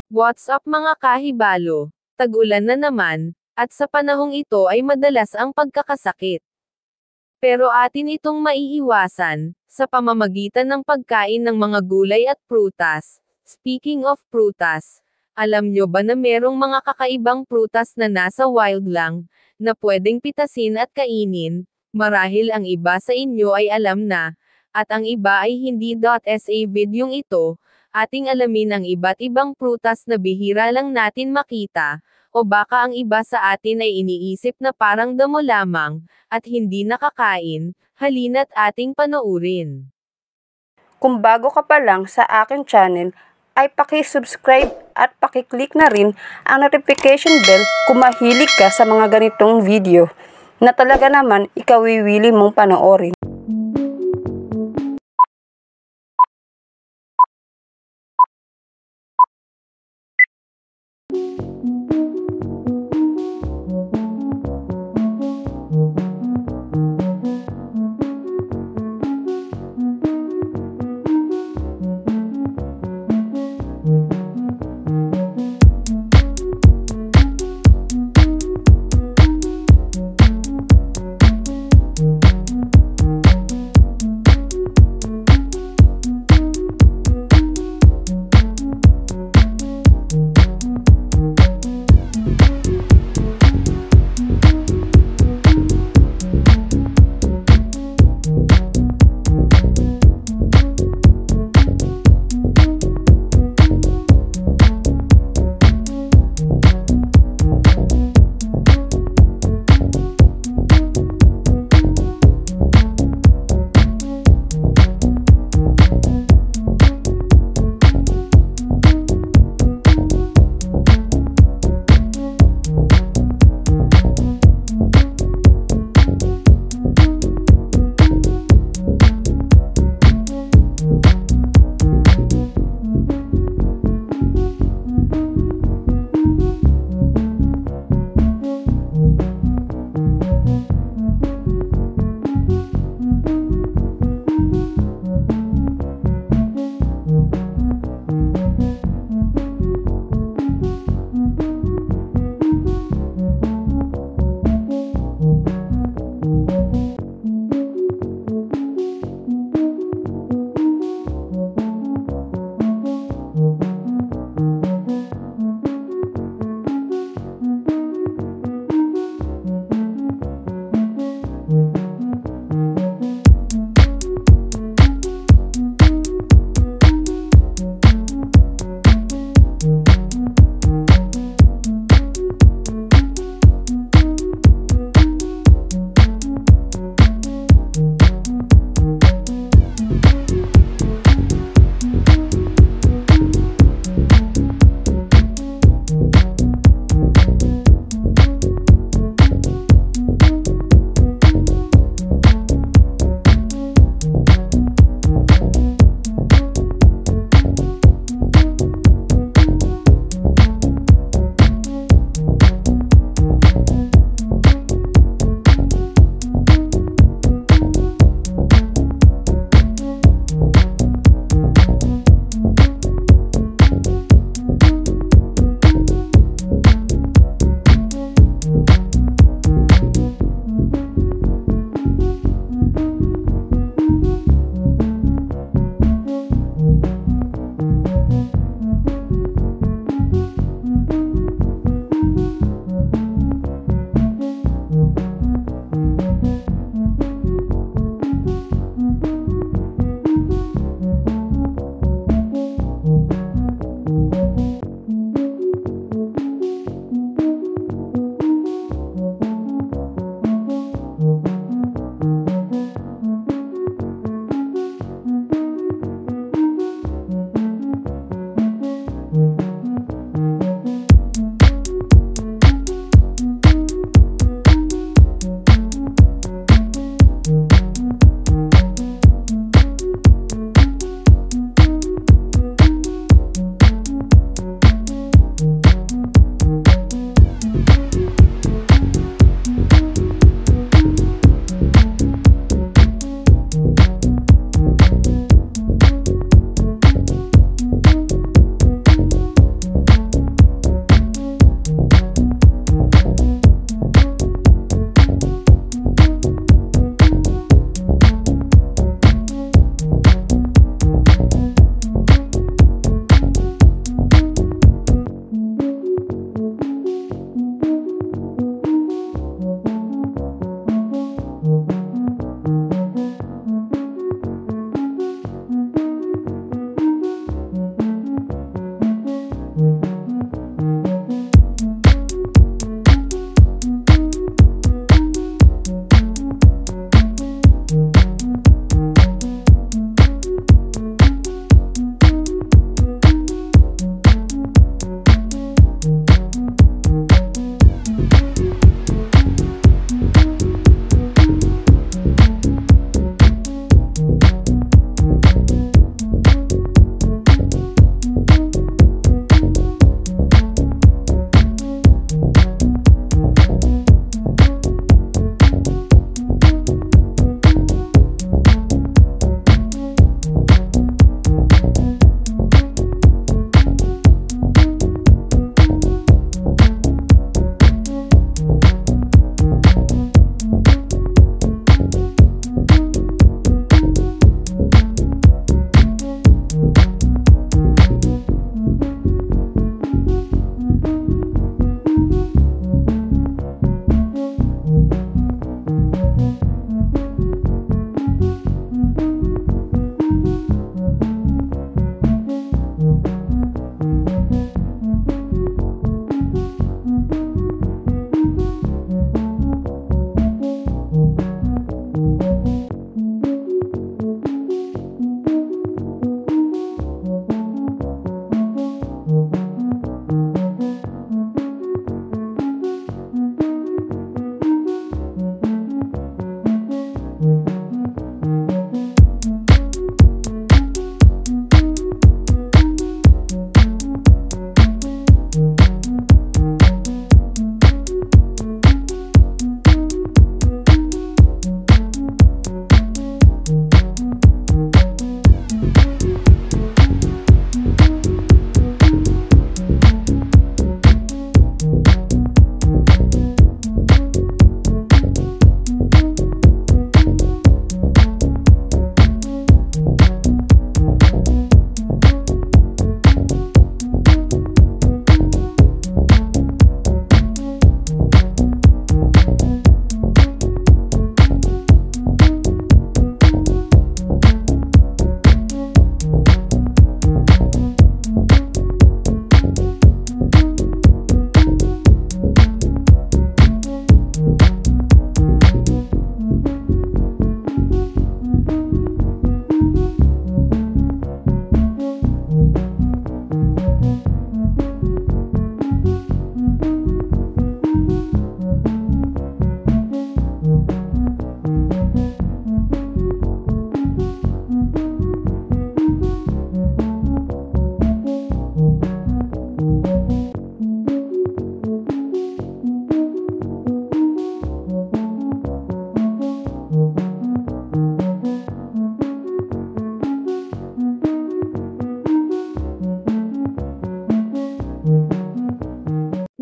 What's up mga kahibalo? Tag-ulan na naman, at sa panahong ito ay madalas ang pagkakasakit. Pero atin itong maiiwasan, sa pamamagitan ng pagkain ng mga gulay at prutas. Speaking of prutas, alam nyo ba na merong mga kakaibang prutas na nasa wild lang, na pwedeng pitasin at kainin? Marahil ang iba sa inyo ay alam na, at ang iba ay hindi. Sa videong ito, ating alamin ang iba't ibang prutas na bihira lang natin makita, o baka ang iba sa atin ay iniisip na parang damo lamang, at hindi nakakain. Halina't ating panoorin. Kung bago ka pa lang sa aking channel, ay paki-subscribe at paki-click na rin ang notification bell kung mahilig ka sa mga ganitong video, na talaga naman ikawiwili mong panoorin.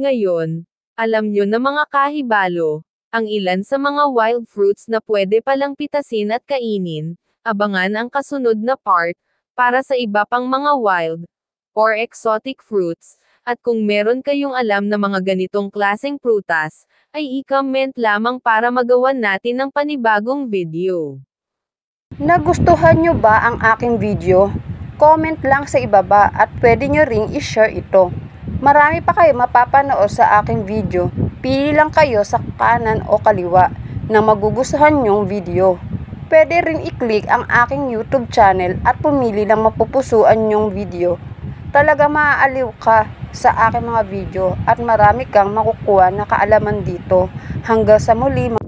Ngayon, alam nyo na mga kahibalo, ang ilan sa mga wild fruits na pwede palang pitasin at kainin. Abangan ang kasunod na part, para sa iba pang mga wild, or exotic fruits, at kung meron kayong alam na mga ganitong klaseng prutas, ay i-comment lamang para magawan natin ng panibagong video. Nagustuhan nyo ba ang aking video? Comment lang sa ibaba at pwede nyo ring i-share ito. Marami pa kayo mapapanood sa aking video. Pili lang kayo sa kanan o kaliwa na magugustuhan nyong video. Pwede rin i-click ang aking YouTube channel at pumili ng mapupusuan nyong video. Talaga maaaliw ka sa aking mga video at marami kang makukuha na kaalaman dito. Hanggang sa muli.